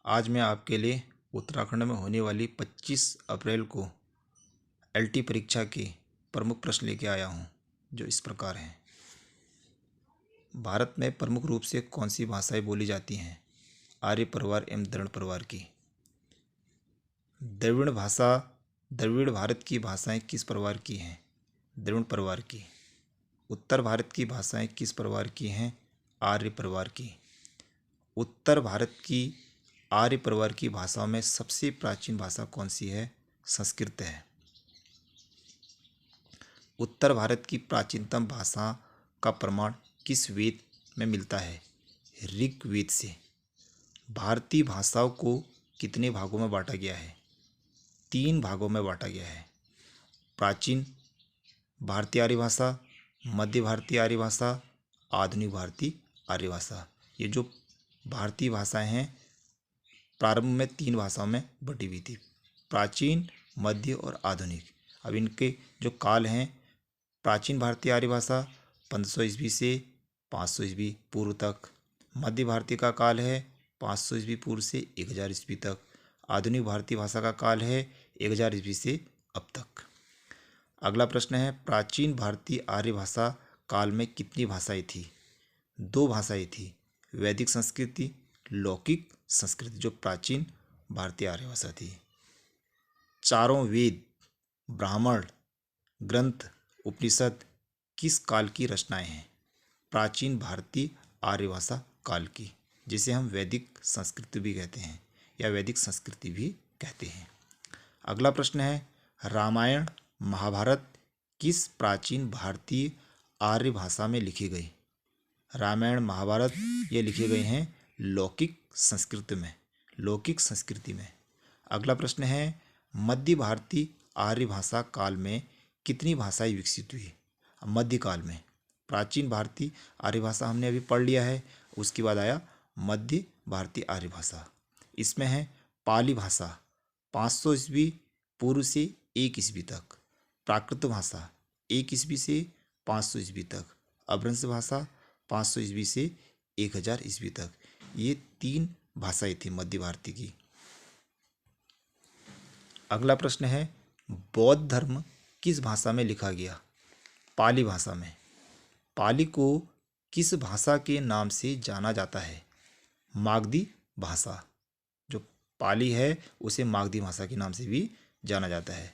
आज मैं आपके लिए उत्तराखंड में होने वाली 25 अप्रैल को एलटी परीक्षा के प्रमुख प्रश्न लेके आया हूँ, जो इस प्रकार हैं। भारत में प्रमुख रूप से कौन सी भाषाएं बोली जाती हैं? आर्य परिवार एवं द्रविड़ परिवार की। द्रविड़ भारत की भाषाएं किस परिवार की हैं? द्रविड़ परिवार की। उत्तर भारत की भाषाएं किस परिवार की हैं? आर्य परिवार की। उत्तर भारत की आर्य परिवार की भाषाओं में सबसे प्राचीन भाषा कौन सी है? संस्कृत है। उत्तर भारत की प्राचीनतम भाषा का प्रमाण किस वेद में मिलता है? ऋग्वेद से। भारतीय भाषाओं को कितने भागों में बांटा गया है? 3 भागों में बांटा गया है। प्राचीन भारतीय आर्य भाषा, मध्य भारतीय आर्य भाषा, आधुनिक भारतीय आर्य भाषा। ये जो भारतीय भाषाएं हैं प्रारंभ में 3 भाषाओं में बटी हुई थी, प्राचीन, मध्य और आधुनिक। अब इनके जो काल हैं, प्राचीन भारतीय आर्य भाषा 1500 ईस्वी से 500 ईस्वी पूर्व तक। मध्य भारतीय का काल है 500 ईस्वी पूर्व से 1000 ईस्वी तक। आधुनिक भारतीय भाषा का काल है 1000 ईस्वी से अब तक। अगला प्रश्न है, प्राचीन भारतीय आर्य भाषा काल में कितनी भाषाएं थी? 2 भाषाएं थी, वैदिक संस्कृति, लौकिक संस्कृति, जो प्राचीन भारतीय आर्य भाषा थी। चारों वेद, ब्राह्मण ग्रंथ, उपनिषद किस काल की रचनाएं हैं? प्राचीन भारतीय आर्य भाषा काल की, जिसे हम वैदिक संस्कृति भी कहते हैं या वैदिक संस्कृति भी कहते हैं। अगला प्रश्न है, रामायण महाभारत किस प्राचीन भारतीय आर्य भाषा में लिखे गए? रामायण महाभारत ये लिखे गए हैं लौकिक संस्कृत में, लौकिक संस्कृति में। अगला प्रश्न है, मध्य भारतीय आर्य भाषा काल में कितनी भाषाएं विकसित हुई? मध्यकाल में। प्राचीन भारतीय आर्य भाषा हमने अभी पढ़ लिया है, उसके बाद आया मध्य भारतीय आर्य भाषा। इसमें है पाली भाषा 500 ईस्वी पूर्व से 1 ईस्वी तक, प्राकृत भाषा 1 ईस्वी से 500 ईस्वी तक, अपभ्रंश भाषा 500 ईस्वी से 1000 ईस्वी तक। ये 3 भाषाएं थी मध्य भारतीय की। अगला प्रश्न है, बौद्ध धर्म किस भाषा में लिखा गया? पाली भाषा में। पाली को किस भाषा के नाम से जाना जाता है? मागधी भाषा। जो पाली है उसे मागधी भाषा के नाम से भी जाना जाता है।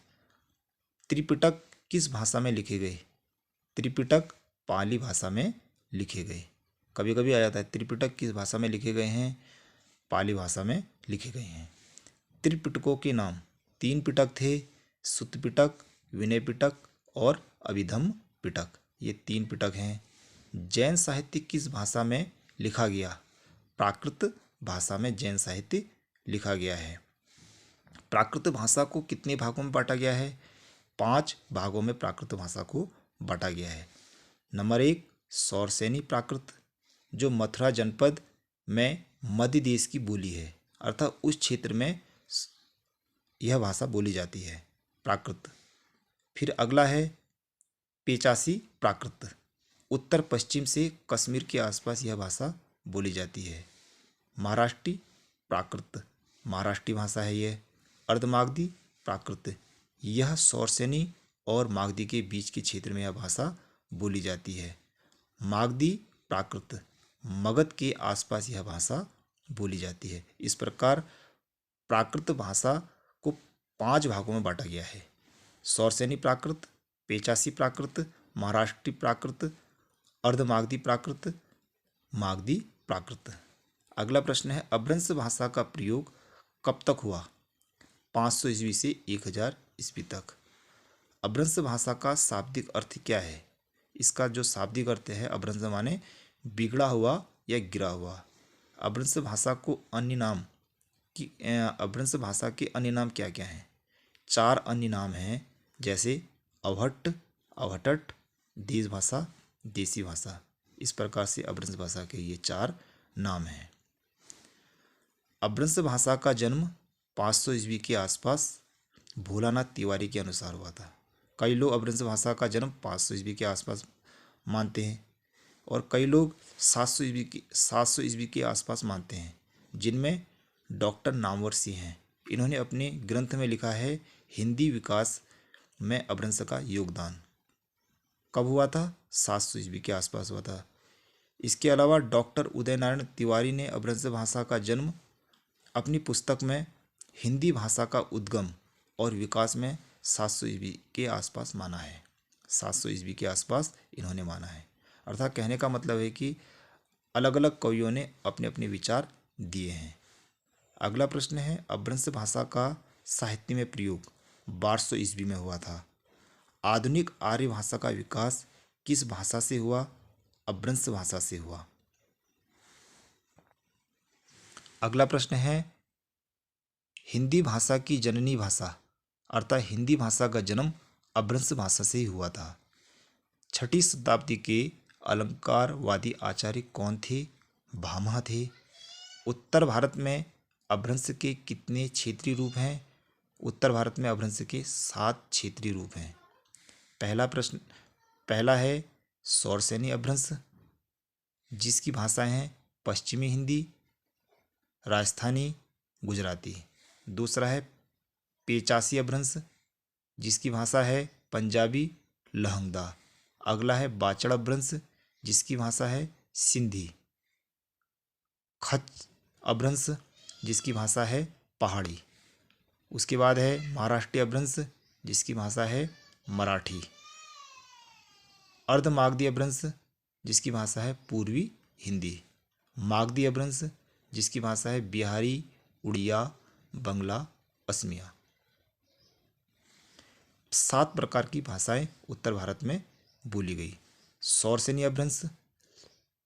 त्रिपिटक किस भाषा में लिखे गए? त्रिपिटक पाली भाषा में लिखे गए। कभी कभी आ जाता है त्रिपिटक किस भाषा में लिखे गए हैं? पाली भाषा में लिखे गए हैं। त्रिपिटकों के नाम 3 पिटक थे, सुत्त पिटक, विनय पिटक और अभिधम्म पिटक। ये 3 पिटक हैं। जैन साहित्य किस भाषा में लिखा गया? प्राकृत भाषा में जैन साहित्य लिखा गया है। प्राकृत भाषा को कितने भागों में बांटा गया है? 5 भागों में प्राकृत भाषा को बांटा गया है। नंबर 1, सौरसेनी प्राकृत, जो मथुरा जनपद में मध्य देश की बोली है, अर्थात उस क्षेत्र में यह भाषा बोली जाती है, प्राकृत। फिर अगला है पेचासी प्राकृत, उत्तर पश्चिम से कश्मीर के आसपास यह भाषा बोली जाती है। महाराष्ट्री प्राकृत, महाराष्ट्री भाषा है यह। अर्धमागधी प्राकृत, यह सौरसेनी और मागधी के बीच के क्षेत्र में यह भाषा बोली जाती है। मागधी प्राकृत, मगध के आसपास यह भाषा बोली जाती है। इस प्रकार प्राकृत भाषा को 5 भागों में बांटा गया है। सौरसेनी प्राकृत, पेचासी प्राकृत, महाराष्ट्री प्राकृत, अर्धमागधी प्राकृत, मागधी प्राकृत। अगला प्रश्न है, अपभ्रंश भाषा का प्रयोग कब तक हुआ? 500 ईस्वी से 1000 ईस्वी तक। अपभ्रंश भाषा का शाब्दिक अर्थ क्या है? इसका जो शाब्दिक अर्थ है, अपभ्रंश माने बिगड़ा हुआ या गिरा हुआ। अपभ्रंश भाषा को अन्य नाम कि अपभ्रंश भाषा के अन्य नाम क्या क्या हैं? 4 अन्य नाम हैं, जैसे अवहट्ट, अवहटट, देश भाषा, देसी भाषा। इस प्रकार से अपभ्रंश भाषा के ये 4 नाम हैं। अपभ्रंश भाषा का जन्म 500 ईस्वी के आसपास भोलानाथ तिवारी के अनुसार हुआ था। कई लोग अपभ्रंश भाषा का जन्म 500 ईस्वी के आसपास मानते हैं और कई लोग 700 ईस्वी के आसपास मानते हैं, जिनमें डॉक्टर नामवर सिंह हैं। इन्होंने अपने ग्रंथ में लिखा है हिंदी विकास में अपभ्रंश का योगदान। कब हुआ था? 700 ईस्वी के आसपास हुआ था। इसके अलावा डॉक्टर उदय नारायण तिवारी ने अपभ्रंश भाषा का जन्म अपनी पुस्तक में हिंदी भाषा का उद्गम और विकास में 700 ईस्वी के आसपास माना है। 700 ईस्वी के आसपास इन्होंने माना है। अर्थात कहने का मतलब है कि अलग अलग कवियों ने अपने अपने विचार दिए हैं। अगला प्रश्न है, अपभ्रंश भाषा का साहित्य में प्रयोग 1200 ईस्वी में हुआ था। आधुनिक आर्य भाषा का विकास किस भाषा से हुआ? अपभ्रंश भाषा से हुआ। अगला प्रश्न है, हिंदी भाषा की जननी भाषा अर्थात हिंदी भाषा का जन्म अपभ्रंश भाषा से ही हुआ था। 6ठी शताब्दी के अलंकारवादी आचार्य कौन थे? भामह थे। उत्तर भारत में अपभ्रंश के कितने क्षेत्रीय रूप हैं? उत्तर भारत में अपभ्रंश के 7 क्षेत्रीय रूप हैं। पहला है सौरसेनी अपभ्रंश, जिसकी भाषाएं हैं पश्चिमी हिंदी, राजस्थानी, गुजराती। दूसरा है पेचासी अपभ्रंश, जिसकी भाषा है पंजाबी, लहंगदा। अगला है बाचड़ अपभ्रंश, जिसकी भाषा है सिंधी। खच अपभ्रंश, जिसकी भाषा है पहाड़ी। उसके बाद है महाराष्ट्रीय अपभ्रंश, जिसकी भाषा है मराठी। अर्ध मागधी अपभ्रंश, जिसकी भाषा है पूर्वी हिंदी। मागधी अपभ्रंश, जिसकी भाषा है बिहारी, उड़िया, बंगला, असमिया। 7 प्रकार की भाषाएं उत्तर भारत में बोली गई। सौरसेनी अपभ्रंश,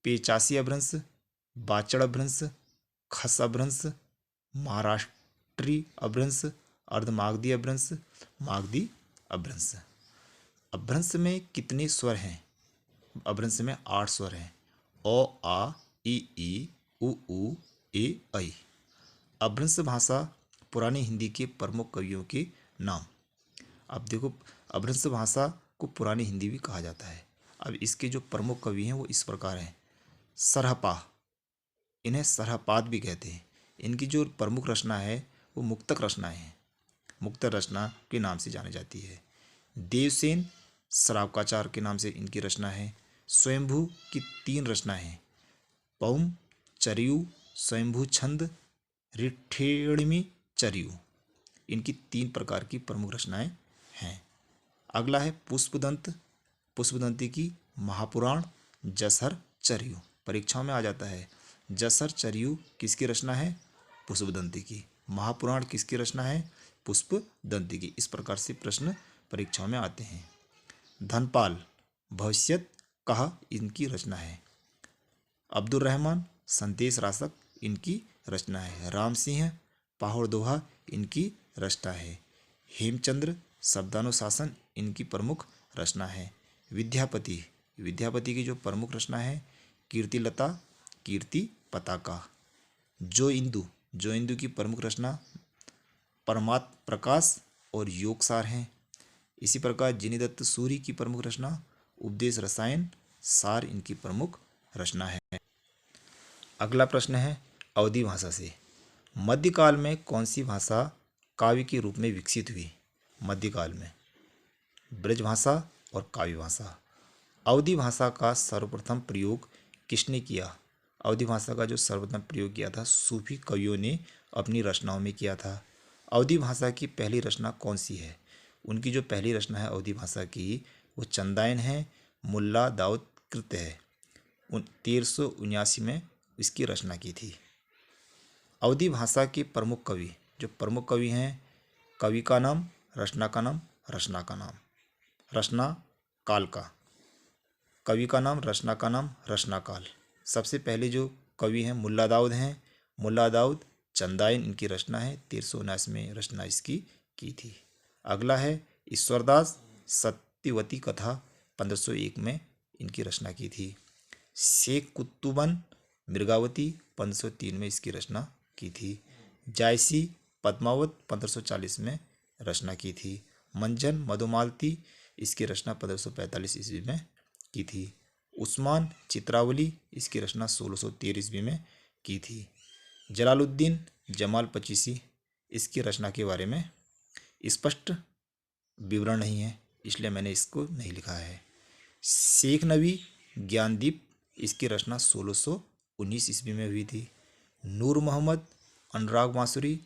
पेचासी अपभ्रंश, बाचड़ अपभ्रंश, खस अपभ्रंश, महाराष्ट्री अपभ्रंश, अर्धमागधी अपभ्रंश, मागधी अपभ्रंश। अपभ्रंश में कितने स्वर हैं? अपभ्रंश में 8 स्वर हैं। ओ, आ, ई, उ, ए, ऐ। अपभ्रंश भाषा पुरानी हिंदी के प्रमुख कवियों के नाम। अब देखो, अपभ्रंश भाषा को पुरानी हिंदी भी कहा जाता है। अब इसके जो प्रमुख कवि हैं वो इस प्रकार हैं। सरहपा, इन्हें सरहपाद भी कहते हैं। इनकी जो प्रमुख रचना है वो मुक्तक रचनाएं हैं। मुक्तक रचना के नाम से जानी जाती है। देवसेन श्रावकाचार के नाम से इनकी रचना है। स्वयंभू की 3 रचनाएं हैं। पौम, चरियु, स्वयंभू छंद, रिठेणिमी चरियु। इनकी 3 प्रकार की प्रमुख रचनाएं हैं। अगला है पुष्पदंत। पुष्पदंती की महापुराण, जसहर, चरियु। परीक्षाओं में आ जाता है। जसहर, चरियु किसकी रचना है? पुष्पदंती की। महापुराण किसकी रचना है? पुष्पदंती की। इस प्रकार से प्रश्न परीक्षाओं में आते हैं। धनपाल, भविष्यत कहा, इनकी रचना है। अब्दुल रहमान, संदेश रासक, इनकी रचना है। राम सिंह, पाहुड़ दोहा, इनकी रचना है। हेमचंद्र, शब्दानुशासन, इनकी प्रमुख रचना है। विद्यापति, विद्यापति की जो प्रमुख रचना है कीर्तिलता, कीर्ति पताका। जो इंदु की प्रमुख रचना परमात्म प्रकाश और योगसार हैं। इसी प्रकार जिनीदत्त सूरि की प्रमुख रचना उपदेश रसायन सार, इनकी प्रमुख रचना है। अगला प्रश्न है अवधी भाषा से। मध्यकाल में कौन सी भाषा काव्य के रूप में विकसित हुई? मध्यकाल में ब्रज भाषा और काव्य भाषा। अवधी भाषा का सर्वप्रथम प्रयोग किसने किया? अवधी भाषा का जो सर्वप्रथम प्रयोग किया था सूफी कवियों ने अपनी रचनाओं में किया था। अवधी भाषा की पहली रचना कौन सी है? उनकी जो पहली रचना है अवधी भाषा की वो चंदायन है, मुल्ला दाऊद कृत है। 1379 में इसकी रचना की थी। अवधी भाषा के प्रमुख कवि, जो प्रमुख कवि हैं, कवि का नाम, रचना का नाम, रचना का नाम। रचना काल का, कवि का नाम, रचना का नाम, रचना काल। सबसे पहले जो कवि हैं मुल्ला दाऊद हैं। मुल्ला दाऊद चंदायन इनकी रचना है। 1379 में रचना इसकी की थी। अगला है ईश्वरदास, सत्यवती कथा 1501 में इनकी रचना की थी। शेख कुतुबन मृगावती 1503 में इसकी रचना की थी। जायसी पद्मावत 1540 में रचना की थी। मंजन मधुमालती इसकी रचना 1545 ईस्वी में की थी। उस्मान चित्रावली इसकी रचना 1613 ईस्वी में की थी। जलालुद्दीन जमाल पचीसी, इसकी रचना के बारे में स्पष्ट विवरण नहीं है, इसलिए मैंने इसको नहीं लिखा है। शेख नबी ज्ञानदीप, इसकी रचना 1619 ईस्वी में हुई थी। नूर मोहम्मद अनुराग बांसुरी,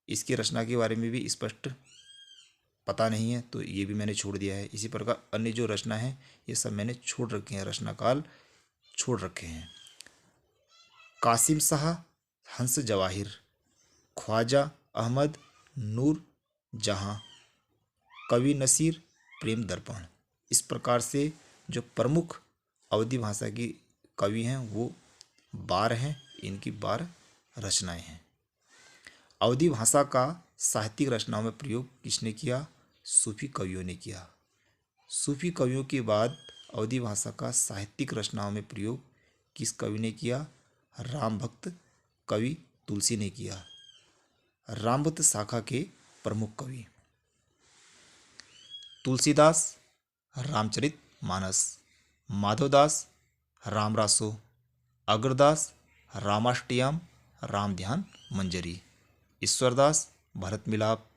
इसकी रचना के बारे में भी स्पष्ट पता नहीं है, तो ये भी मैंने छोड़ दिया है। इसी प्रकार अन्य जो रचना है ये सब मैंने छोड़ रखे हैं, रचना काल छोड़ रखे हैं। कासिम शाह हंस जवाहिर, ख्वाजा अहमद नूर जहां, कवि नसीर प्रेम दर्पण, इस प्रकार से जो प्रमुख अवधी भाषा की कवि हैं वो 12 हैं। इनकी 12 रचनाएं हैं। अवधी भाषा का साहित्यिक रचनाओं में प्रयोग किसने किया? सूफी कवियों ने किया। सूफी कवियों के बाद अवधी भाषा का साहित्यिक रचनाओं में प्रयोग किस कवि ने किया? राम भक्त कवि तुलसी ने किया। राम भक्त शाखा के प्रमुख कवि तुलसीदास रामचरित मानस, माधवदास रामरासो, अग्रदास रामाष्टयाम राम ध्यान मंजरी, ईश्वरदास भरत मिलाप,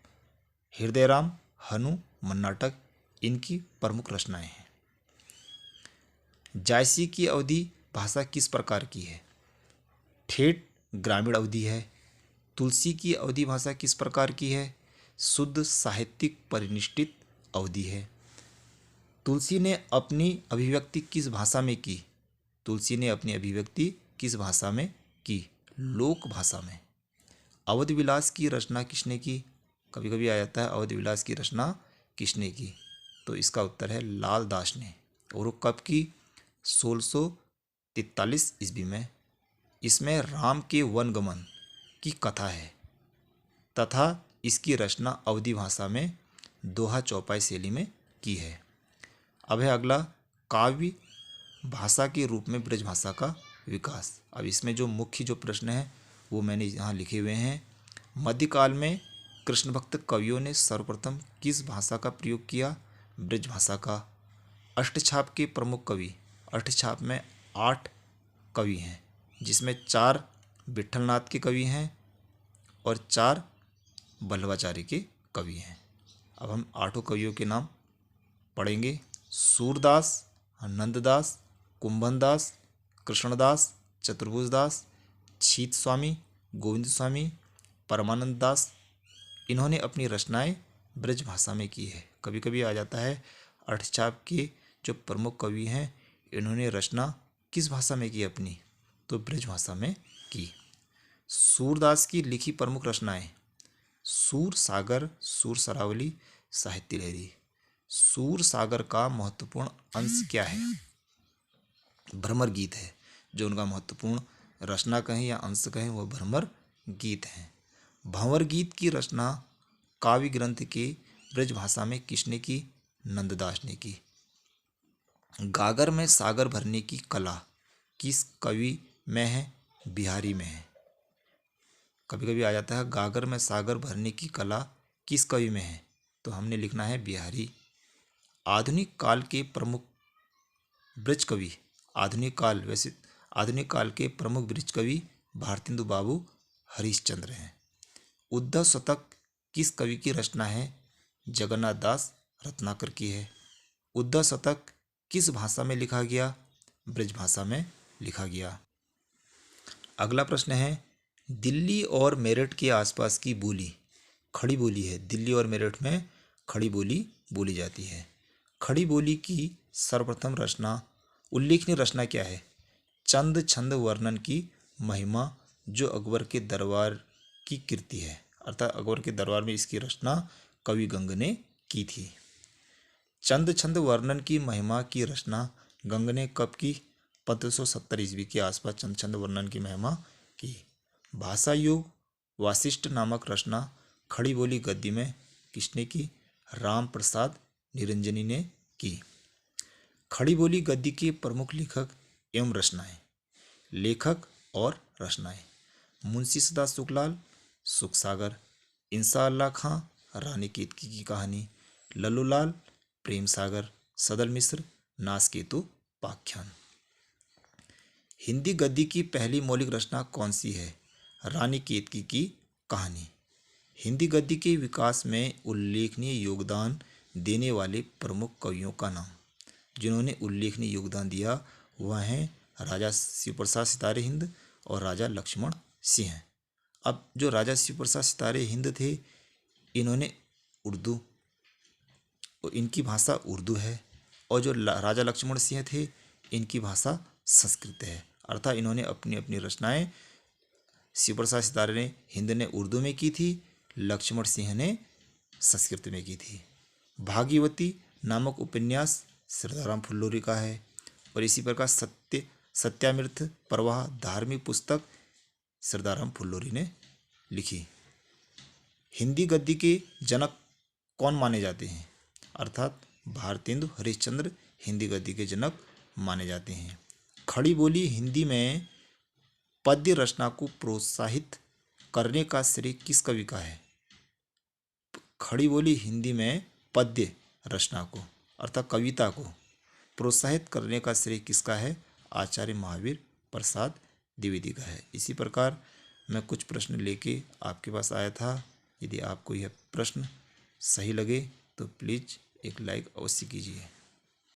हृदयराम हनु मन्नाटक, इनकी प्रमुख रचनाएं हैं। जायसी की अवधी भाषा किस प्रकार की है? ठेठ ग्रामीण अवधी है। तुलसी की अवधी भाषा किस प्रकार की है? शुद्ध साहित्यिक परिनिष्ठित अवधी है। तुलसी ने अपनी अभिव्यक्ति किस भाषा में की? तुलसी ने अपनी अभिव्यक्ति किस भाषा में की? लोक भाषा में। अवध विलास की रचना किसने की? कभी कभी आ जाता है अवध विलास की रचना किसने की, तो इसका उत्तर है लाल दास ने। और वो कब की? 1643 ईस्वी में। इसमें राम के वनगमन की कथा है तथा इसकी रचना अवधी भाषा में दोहा चौपाई शैली में की है। अब है अगला, काव्य भाषा के रूप में ब्रज भाषा का विकास। अब इसमें जो मुख्य जो प्रश्न है वो मैंने यहाँ लिखे हुए हैं। मध्यकाल में कृष्ण भक्त कवियों ने सर्वप्रथम किस भाषा का प्रयोग किया? ब्रज भाषा का। अष्टछाप के प्रमुख कवि, अष्टछाप में 8 कवि हैं, जिसमें 4 विट्ठलनाथ के कवि हैं और 4 वल्लभाचार्य के कवि हैं। अब हम 8 कवियों के नाम पढ़ेंगे। सूरदास, नंददास, कुंभनदास, कृष्णदास, चतुर्भुजदास, छीत स्वामी, गोविंद स्वामी, परमानंद दास, इन्होंने अपनी रचनाएं ब्रज भाषा में की है। कभी कभी आ जाता है अष्टछाप के जो प्रमुख कवि हैं इन्होंने रचना किस भाषा में की अपनी? तो ब्रज भाषा में की। सूरदास की लिखी प्रमुख रचनाएं सूर सागर, सूर सरावली, साहित्य लहरी। सूर सागर का महत्वपूर्ण अंश क्या है? भ्रमर गीत है। जो उनका महत्वपूर्ण रचना कहें या अंश कहें वह भ्रमर गीत हैं। भंवर गीत की रचना काव्य ग्रंथ के ब्रज भाषा में किसने की? नंददास ने की। गागर में सागर भरने की कला किस कवि में है? बिहारी में है। कभी कभी आ जाता है गागर में सागर भरने की कला किस कवि में है? तो हमने लिखना है बिहारी। आधुनिक काल के प्रमुख ब्रज कवि, आधुनिक काल के प्रमुख ब्रज कवि भारतेंदु बाबू हरिश्चंद्र हैं। उद्धव शतक किस कवि की रचना है? जगन्नाथ दास रत्नाकर की है। उद्धव शतक किस भाषा में लिखा गया? ब्रज भाषा में लिखा गया। अगला प्रश्न है, दिल्ली और मेरठ के आसपास की बोली खड़ी बोली है। दिल्ली और मेरठ में खड़ी बोली बोली जाती है। खड़ी बोली की सर्वप्रथम रचना, उल्लेखनीय रचना क्या है? चंद छंद वर्णन की महिमा, जो अकबर के दरबार की कृति है। अर्थात अकबर के दरबार में इसकी रचना कवि गंग ने की थी। चंद छंद वर्णन की महिमा की रचना गंग ने कब की? 1570 ईस्वी के आसपास चंद छंद वर्णन की महिमा की। भाषा योग वासिष्ठ नामक रचना खड़ी बोली गद्य में किसने की? राम प्रसाद निरंजनी ने की। खड़ी बोली गद्य के प्रमुख लेखक एवं रचनाएं। लेखक और रचनाएं मुंशी सदाशिव सुखलाल सुखसागर, इंसा अल्लाह खां रानी केतकी की कहानी, लल्लूलाल प्रेम सागर, सदल मिश्र नासकेतु पाख्यान। हिंदी गद्य की पहली मौलिक रचना कौन सी है? रानी केतकी की कहानी। हिंदी गद्य के विकास में उल्लेखनीय योगदान देने वाले प्रमुख कवियों का नाम। जिन्होंने उल्लेखनीय योगदान दिया वह हैं राजा शिवप्रसाद सितारे हिंद और राजा लक्ष्मण सिंह। अब जो राजा शिवप्रसाद सितारे हिंद थे, इन्होंने उर्दू, इनकी भाषा उर्दू है, और जो राजा लक्ष्मण सिंह थे, इनकी भाषा संस्कृत है। अर्थात इन्होंने अपनी अपनी रचनाएं, शिवप्रसाद सितारे ने हिंद ने उर्दू में की थी, लक्ष्मण सिंह ने संस्कृत में की थी। भागीरथी नामक उपन्यास सरदाराम फुल्लुरी का है, और इसी प्रकार सत्यामृत प्रवाह धार्मिक पुस्तक सरदाराम फुल्लुरी ने लिखी। हिंदी गद्य के जनक कौन माने जाते हैं? अर्थात भारतेंदु हरिश्चंद्र हिंदी गद्य के जनक माने जाते हैं। खड़ी बोली हिंदी में पद्य रचना को प्रोत्साहित करने का श्रेय किस कवि का है? खड़ी बोली हिंदी में पद्य रचना को अर्थात कविता को प्रोत्साहित करने का श्रेय किसका है? आचार्य महावीर प्रसाद द्विवेदी का है। इसी प्रकार मैं कुछ प्रश्न लेके आपके पास आया था। यदि आपको यह प्रश्न सही लगे तो प्लीज़ एक लाइक अवश्य कीजिए।